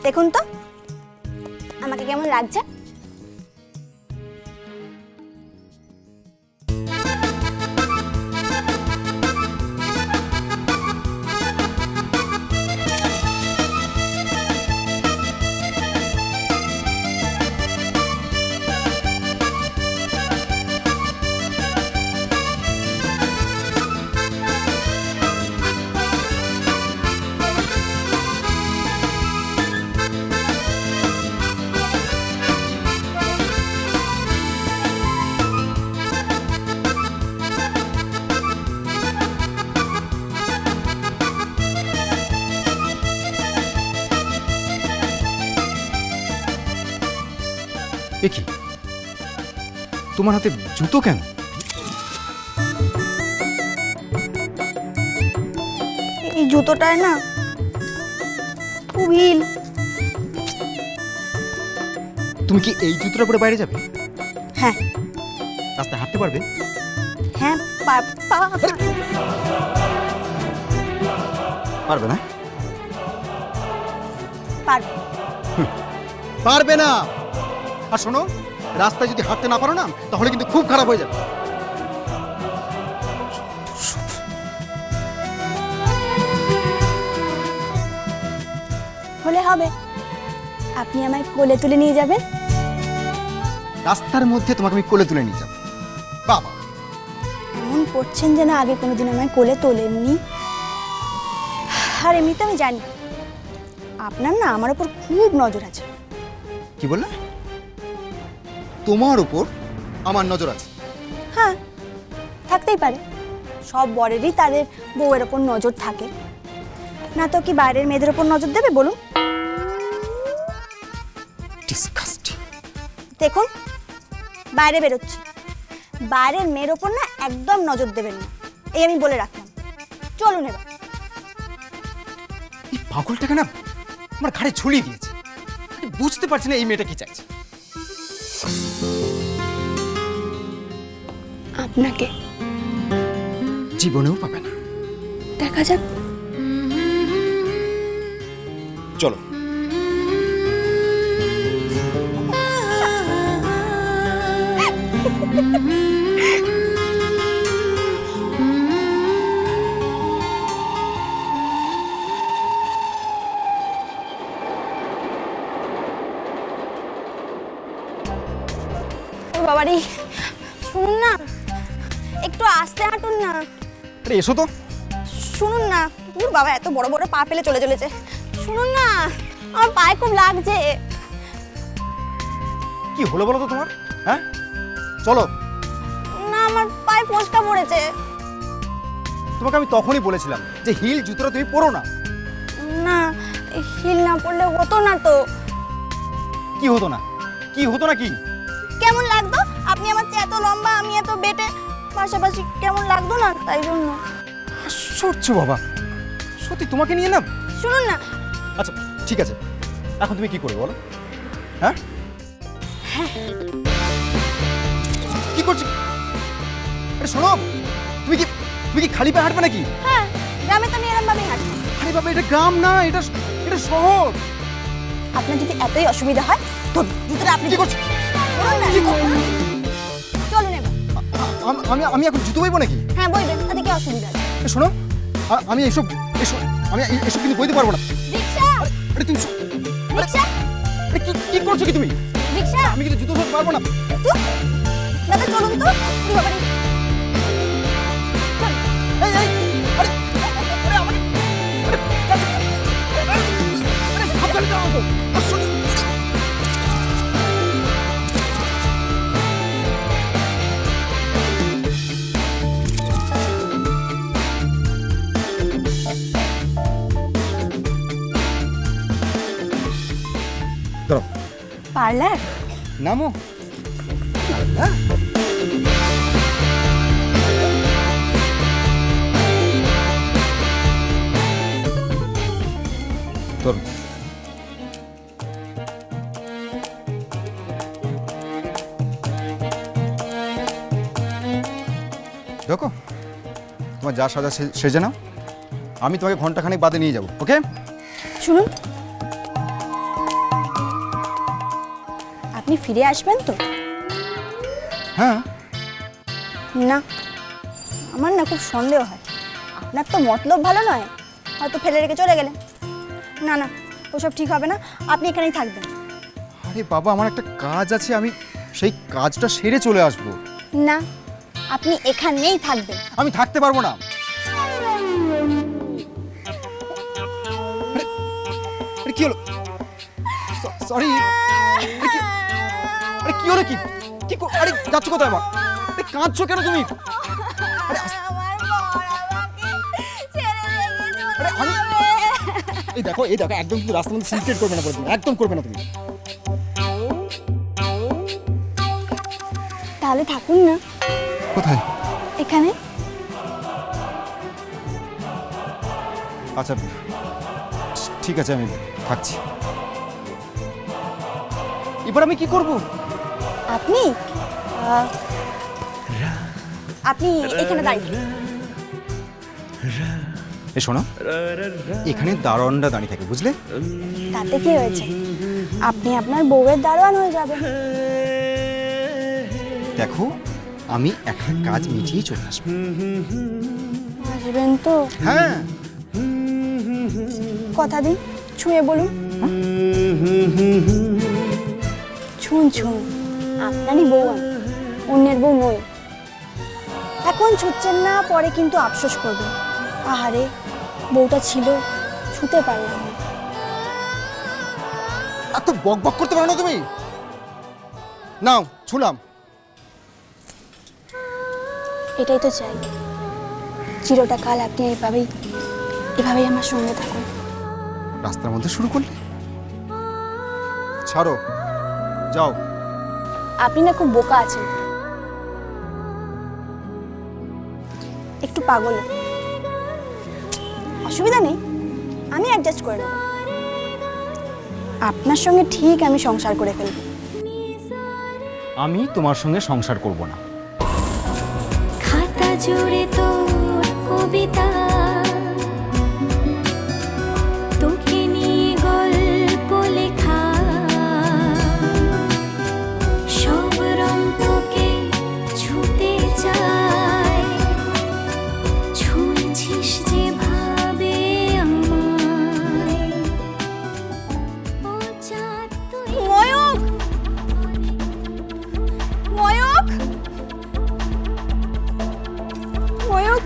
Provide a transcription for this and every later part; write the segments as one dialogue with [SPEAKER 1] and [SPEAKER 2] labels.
[SPEAKER 1] দেখুন তো আমাকে কেমন লাগছে।
[SPEAKER 2] কি তোমার হাতে জুতো কেন?
[SPEAKER 1] এই জুতোটায় না খুব হিল।
[SPEAKER 2] তুমি কি এই জুতোটা পরে বাইরে যাবে?
[SPEAKER 1] হ্যাঁ
[SPEAKER 2] রাস্তায় হাঁটতে পারবে?
[SPEAKER 1] হ্যাঁ
[SPEAKER 2] পারবে না?
[SPEAKER 1] পারবো।
[SPEAKER 2] পারবে না। আর শোনো, রাস্তায় যদি হাঁটতে না পারো না তাহলে কিন্তু খুব খারাপ হয়ে যাবে।
[SPEAKER 1] হলে হবে, আপনি আমায় কোলে তুলে নিয়ে যাবেন।
[SPEAKER 2] রাস্তার মধ্যে তোমাকে আমি কোলে তুলে নিয়ে যাবো? বাবা,
[SPEAKER 1] এমন করছেন যেন আগে কোনোদিন আমায় কোলে তোলেননি। আর এমনিতে আমি জানি আপনার না আমার উপর খুব নজর আছে।
[SPEAKER 2] কি বললে? তোমার উপর আমার নজর আছে?
[SPEAKER 1] হ্যাঁ, থাকতেই পারে। সব বরেরই তাদের বউয়ের ওপর নজর থাকে, না তো কি বাইরের মেয়েদের ওপর নজর দেবে বলুন?
[SPEAKER 2] ডিসকাস্টিং।
[SPEAKER 1] দেখুন বাইরে বেরোচ্ছি, বাইরের মেয়ের ওপর না একদম নজর দেবেন না, এই আমি বলে রাখলাম। চলুন এবার।
[SPEAKER 2] এই পাগলটাকে না আমার ঘাড়ে ঝুলিয়ে দিয়েছে। আমি বুঝতে পারছি না এই মেয়েটা কি চাইছে।
[SPEAKER 1] আপনাকে
[SPEAKER 2] জীবনেও পাবে না।
[SPEAKER 1] দেখা যাক।
[SPEAKER 2] চলো।
[SPEAKER 1] ও বাবারি, শুনুন না, একটু আস্তে হাঁটুন না।
[SPEAKER 2] আরে এসো তো।
[SPEAKER 1] শুনুন না, ওর বাবা এত বড় বড় পা ফেলে চলে চলেছে। শুনুন না, আমার পায়ে খুব লাগছে।
[SPEAKER 2] কি হলো বলো তো তোমার? হ্যাঁ, চলো।
[SPEAKER 1] না, আমার পায়ে ফোঁচকা পড়েছে।
[SPEAKER 2] তোমাকে আমি তখনই বলেছিলাম যে হিল জুতোটা তুমি পরো না।
[SPEAKER 1] না, হিল না পড়লে হতো না তো।
[SPEAKER 2] কি হতো না? কি হতো না? কি
[SPEAKER 1] কেমন লাগতো? আপনি আমার চেয়ে এত লম্বা, আমি এত বেটে, পাশাপাশি কেমন লাগতো না, তাই জন্য।
[SPEAKER 2] আশ্চর্য বাবা, সত্যি তোমাকে নিয়ে না।
[SPEAKER 1] শুনুন না।
[SPEAKER 2] আচ্ছা ঠিক আছে, এখন তুমি কি করবে বলো? হ্যাঁ, কি করছো? আরে শোনো, তুমি কি খালি পায়ে হাঁটবে নাকি?
[SPEAKER 1] হ্যাঁ, গ্রামে তো আমি এরম ভাবেই হাঁটি।
[SPEAKER 2] আরে বাবা, এটা গ্রাম না, এটা শহর।
[SPEAKER 1] আপনার যদি এতই অসুবিধা হয় তো জুতোটা আপনি
[SPEAKER 2] কি করছো?
[SPEAKER 1] বলুন না।
[SPEAKER 2] কি করছো?
[SPEAKER 1] চলুন এবার।
[SPEAKER 2] আমি এখন জুতো বইবো নাকি?
[SPEAKER 1] হ্যাঁ, বইবেন, তাতে কি অসুবিধা আছে?
[SPEAKER 2] শোনো, আমি এসব কিন্তু বইতে পারবো না।
[SPEAKER 1] রিক্সা,
[SPEAKER 2] আরে তুমি
[SPEAKER 1] রিক্সা,
[SPEAKER 2] আরে কি করছো কি তুমি?
[SPEAKER 1] রিক্সা।
[SPEAKER 2] আমি কিন্তু জুতো ধরতে পারবো না।
[SPEAKER 1] তো দাদা চলুন তো। কি বাবারি,
[SPEAKER 2] এই আরে আরে আমাকে আরে সাবধানে যাও তো। আশ্চর্য। দাঁড়াও।
[SPEAKER 1] পার্লার।
[SPEAKER 2] নামো। তোর দেখো, তোমার যা সাজা সেজে নাও। আমি তোমাকে ঘন্টাখানেক বাদে নিয়ে যাবো, ওকে?
[SPEAKER 1] শুনুন, আপনি ফিরে আসবেন তো?
[SPEAKER 2] হ্যাঁ।
[SPEAKER 1] না, আমার না খুব সন্দেহ হয়। আপনার তো মতলব ভালো নয়, হয়তো ফেলে রেখে চলে গেলেন। না না, ওসব ঠিক হবে না, আপনি এখানেই থাকবেন।
[SPEAKER 2] আরে বাবা, আমার একটা কাজ আছে, আমি সেই কাজটা সেরে চলে আসবো।
[SPEAKER 1] না, আপনি এখানেই থাকবেন।
[SPEAKER 2] আমি থাকতে পারবো না। আরে কি হলো? সরি। আরে কি হলো? কি কি আরে যাচ্ছ কোথায় আবার? আরে কাঁদছো কেন তুমি? আরে আরে আমি এই দেখো একদম কিন্তু রাস্তার মধ্যে সিনক্রেট করবে না, বলে দিলাম, একদম করবে না তুমি।
[SPEAKER 1] তাহলে থাকুন না
[SPEAKER 2] কোথায়?
[SPEAKER 1] এখানে।
[SPEAKER 2] আচ্ছা ঠিক আছে, আমি থাকছি। এবার আমি কি করব?
[SPEAKER 1] আপনি আপনি এখানে দাঁড়িয়ে।
[SPEAKER 2] এ শোনো, এখানে দারোয়ানরা দাঁড়িয়ে থাকে, বুঝলে?
[SPEAKER 1] তাতে কি হয়েছে? আপনি আপনার বউয়ের দারোয়ান হয়ে যাবেন।
[SPEAKER 2] দেখো, আমি একটা কাজ মিটিয়ে চলে আসবো।
[SPEAKER 1] আসবেন তো?
[SPEAKER 2] হ্যাঁ।
[SPEAKER 1] কথা দিন, ছুঁয়ে বলুন। ছুঁন ছুঁন, আপনারই বউ আমি, অন্যের বউ নই। এখন ছুঁচ্ছেন না, পরে কিন্তু আফসোস করবেন। আহারে, বউটা ছিল, ছুঁতে পারলাম না।
[SPEAKER 2] এত বক বক করতে পারো না তুমি? নাও, ছুলাম।
[SPEAKER 1] এটাই তো চাই, চিরটা কাল আপনি এভাবেই আমার সঙ্গে থাকুন।
[SPEAKER 2] রাস্তার মধ্যে শুরু করলে? ছাড়ো, যাও।
[SPEAKER 1] আপনি না খুব বোকা আছেন, একটু পাগল। অসুবিধা নেই, আমি অ্যাডজাস্ট করে নেব। আপনার সঙ্গে ঠিক আমি সংসার করে ফেলব।
[SPEAKER 2] আমি তোমার সঙ্গে সংসার করব না।
[SPEAKER 3] খাতা জুড়ে তোর কবিতা, তোকে নিয়ে গল্প লেখা, সব রং তোকে ছুতে চায়, ছুঁয়েছিস যেভাবে আমায়, ও চাঁদ তুই
[SPEAKER 1] ময়ূক, ময়ূক, ময়ূক।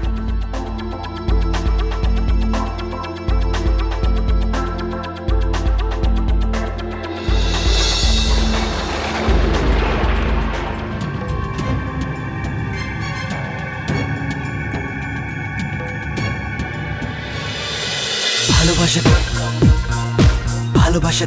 [SPEAKER 4] ভালোবাসা ভালোবাসা